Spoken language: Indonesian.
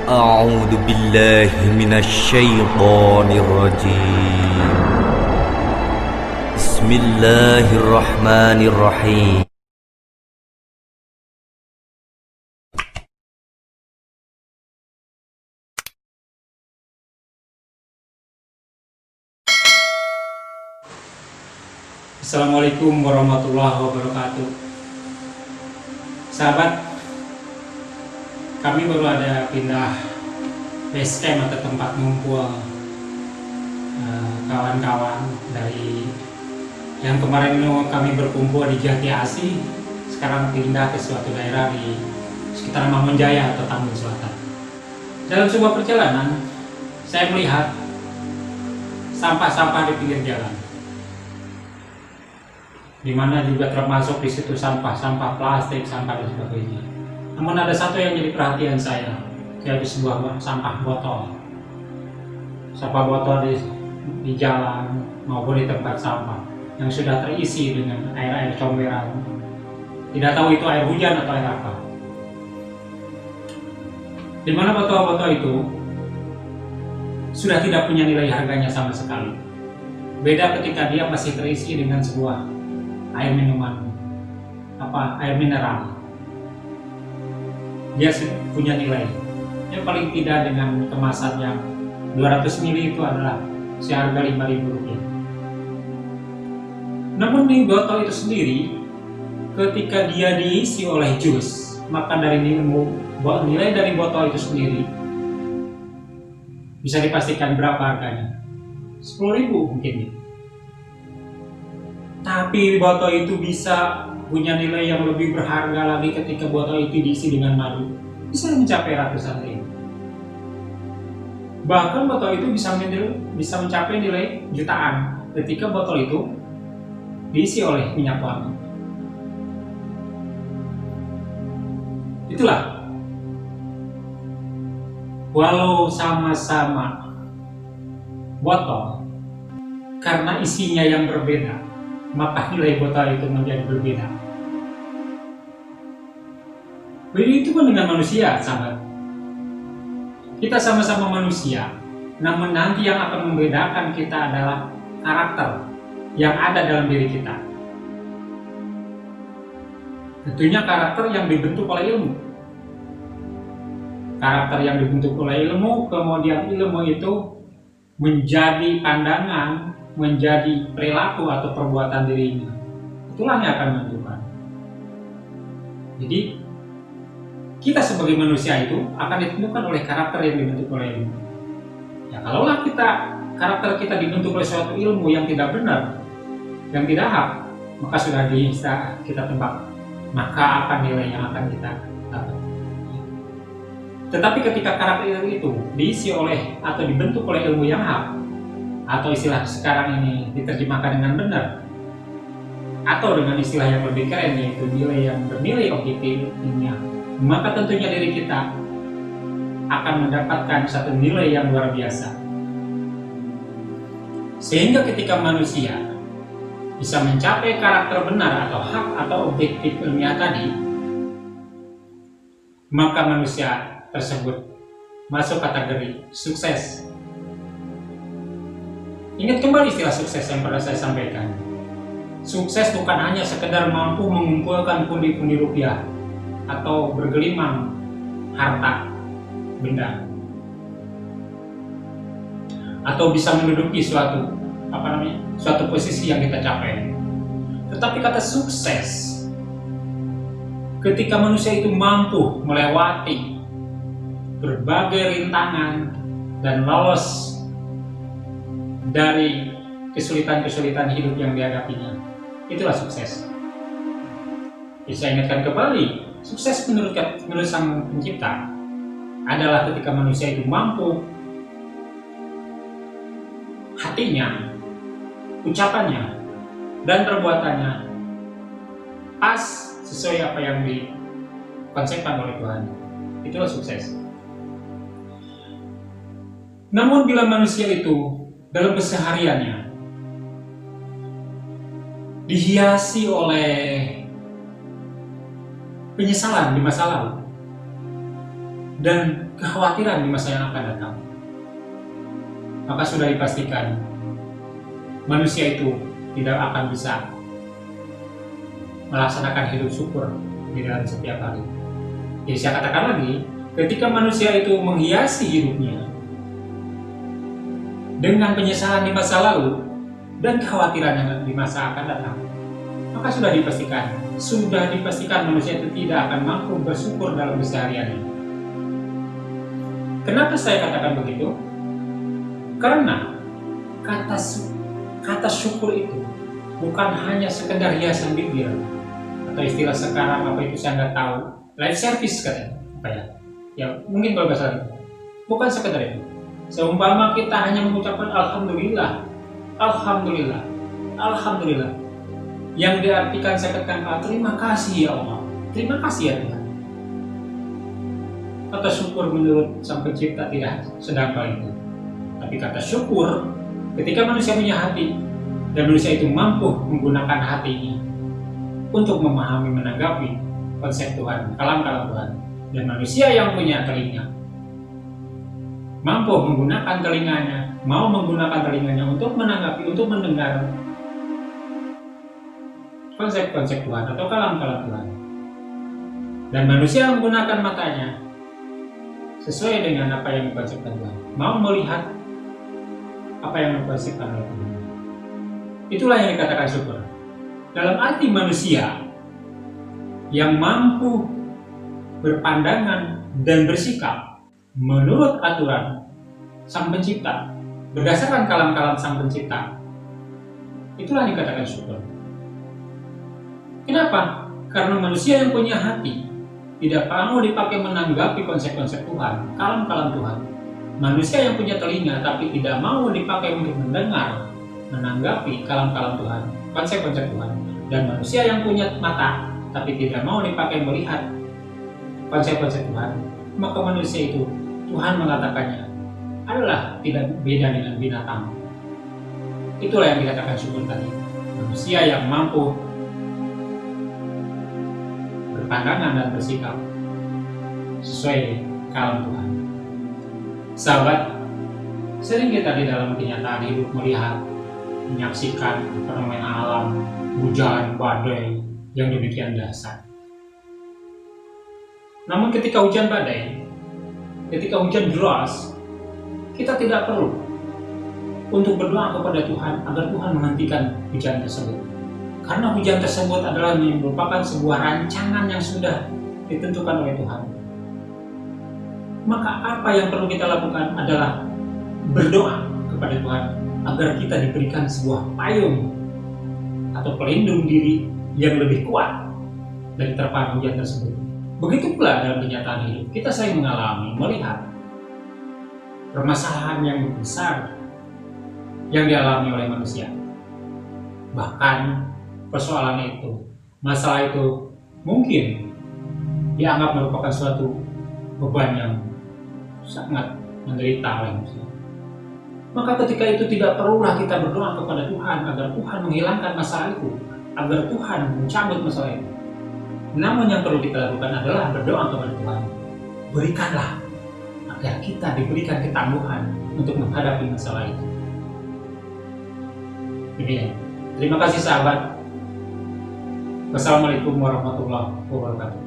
أعوذ بالله من الشيطان الرجيم. بسم الله الرحمن الرحيم. Assalamualaikum warahmatullahi wabarakatuh. Sahabat, kami baru ada pindah base camp atau tempat ngumpul kawan-kawan dari yang kemarin kami berkumpul di Jati Asih, sekarang pindah ke suatu daerah di sekitar Mangunjaya atau Tambun Selatan. Dalam sebuah perjalanan, saya melihat sampah-sampah di pinggir jalan, di mana juga termasuk di situ sampah plastik, sampah dan sebagainya. Namun ada satu yang jadi perhatian saya, yaitu sebuah sampah botol. Sampah botol di jalan maupun di tempat sampah yang sudah terisi dengan air comberan. Tidak tahu itu air hujan atau air apa. Di mana botol-botol itu sudah tidak punya nilai harganya sama sekali. Beda ketika dia masih terisi dengan sebuah air minuman, air mineral. Dia punya nilai. Yang paling tidak dengan kemasan yang 200 ml itu adalah seharga Rp5.000. Namun di botol itu sendiri, ketika dia diisi oleh jus, maka dari nilai dari botol itu sendiri bisa dipastikan berapa harganya. 10.000 mungkin ya. Tapi botol itu bisa punya nilai yang lebih berharga lagi ketika botol itu diisi dengan madu. Bisa mencapai ratusan ribu. Bahkan botol itu bisa mencapai nilai jutaan ketika botol itu diisi oleh minyak wangi. Itulah, walau sama-sama botol, karena isinya yang berbeda, maka nilai botol itu menjadi berbeda. Begitu pun dengan manusia, sahabat. Kita sama-sama manusia, namun nanti yang akan membedakan kita adalah karakter yang ada dalam diri kita. Tentunya karakter yang dibentuk oleh ilmu. Karakter yang dibentuk oleh ilmu, kemudian ilmu itu menjadi pandangan, menjadi perilaku atau perbuatan dirinya. Itulah yang akan menentukan. Jadi kita sebagai manusia itu akan ditentukan oleh karakter yang dibentuk oleh ilmu. Ya kalaulah karakter kita dibentuk oleh suatu ilmu yang tidak benar, yang tidak hak, maka sudah bisa kita tebak maka apa nilai yang akan kita dapat. Tetapi ketika karakter itu diisi oleh atau dibentuk oleh ilmu yang hak, atau istilah sekarang ini diterjemahkan dengan benar, atau dengan istilah yang lebih keren yaitu nilai yang bernilai objektif ilmiah, maka tentunya diri kita akan mendapatkan satu nilai yang luar biasa. Sehingga ketika manusia bisa mencapai karakter benar atau hak atau objektif ilmiah tadi, maka manusia tersebut masuk kategori sukses. Ingat kembali istilah sukses yang pernah saya sampaikan. Sukses bukan hanya sekedar mampu mengumpulkan pundi-pundi rupiah atau bergelimang harta benda, atau bisa menduduki suatu posisi yang kita capai. Tetapi kata sukses, ketika manusia itu mampu melewati berbagai rintangan dan lolos dari kesulitan-kesulitan hidup yang dihadapinya, itulah sukses. Saya ingatkan kembali, sukses menurut Sang Pencipta adalah ketika manusia itu mampu hatinya, ucapannya, dan perbuatannya pas sesuai apa yang dikonsepkan oleh Tuhan. Itulah sukses. Namun bila manusia itu dalam kesehariannya dihiasi oleh penyesalan di masa lalu, dan kekhawatiran di masa yang akan datang, maka sudah dipastikan manusia itu tidak akan bisa melaksanakan hidup syukur di dalam setiap hari. Jadi saya katakan lagi, ketika manusia itu menghiasi hidupnya dengan penyesalan di masa lalu dan kekhawatiran yang di masa akan datang, maka sudah dipastikan manusia itu tidak akan mampu bersyukur dalam kesehariannya. Kenapa saya katakan begitu? Karena kata syukur itu bukan hanya sekedar hiasan bibir, atau istilah sekarang apa itu saya nggak tahu, live service katanya, apa ya? Ya mungkin kalau bahasa itu bukan sekedar itu. Seumpama kita hanya mengucapkan alhamdulillah, alhamdulillah, alhamdulillah, yang diartikan saya katakan terima kasih ya Allah, terima kasih ya Tuhan. Kata syukur menurut Sang Pencipta tidak sedangkal itu. Tapi kata syukur, ketika manusia punya hati dan manusia itu mampu menggunakan hati ini untuk memahami, menanggapi konsep Tuhan, kalam-kalam Tuhan, dan manusia yang punya telinga mampu menggunakan telinganya, mau menggunakan telinganya untuk menanggapi, untuk mendengar konsep-konsep Tuhan atau kalam-kalam Tuhan. Dan manusia yang menggunakan matanya sesuai dengan apa yang dikonsepkan Tuhan, mau melihat apa yang dikonsepkan oleh Tuhan. Itulah yang dikatakan syukur. Dalam arti manusia yang mampu berpandangan dan bersikap menurut aturan Sang Pencipta, berdasarkan kalam-kalam Sang Pencipta, itulah dikatakan syukur. Kenapa? Karena manusia yang punya hati tidak mau dipakai menanggapi konsep-konsep Tuhan, kalam-kalam Tuhan. Manusia yang punya telinga tapi tidak mau dipakai untuk mendengar, menanggapi kalam-kalam Tuhan, konsep-konsep Tuhan. Dan manusia yang punya mata tapi tidak mau dipakai melihat konsep-konsep Tuhan, maka manusia itu Tuhan mengatakannya adalah tidak beda dengan binatang. Itulah yang dikatakan syukur tadi. Manusia yang mampu berpandangan dan bersikap sesuai kalam Tuhan. Sahabat, sering kita di dalam kenyataan hidup melihat, menyaksikan fenomena alam, hujan, badai yang demikian dahsyat. Namun ketika hujan badai, ketika hujan deras, kita tidak perlu untuk berdoa kepada Tuhan agar Tuhan menghentikan hujan tersebut. Karena hujan tersebut adalah merupakan sebuah rancangan yang sudah ditentukan oleh Tuhan. Maka apa yang perlu kita lakukan adalah berdoa kepada Tuhan agar kita diberikan sebuah payung atau pelindung diri yang lebih kuat dari terpaan hujan tersebut. Begitu pula dalam kenyataan hidup, kita sering mengalami, melihat permasalahan yang besar yang dialami oleh manusia. Bahkan persoalan itu, masalah itu mungkin dianggap merupakan suatu beban yang sangat menderita oleh manusia. Maka ketika itu tidak perlulah kita berdoa kepada Tuhan agar Tuhan menghilangkan masalah itu, agar Tuhan mencabut masalah itu. Namun yang perlu kita lakukan adalah berdoa kepada Tuhan. Berikanlah agar kita diberikan ketangguhan untuk menghadapi masalah itu. Demikian. Terima kasih sahabat. Wassalamualaikum warahmatullahi wabarakatuh.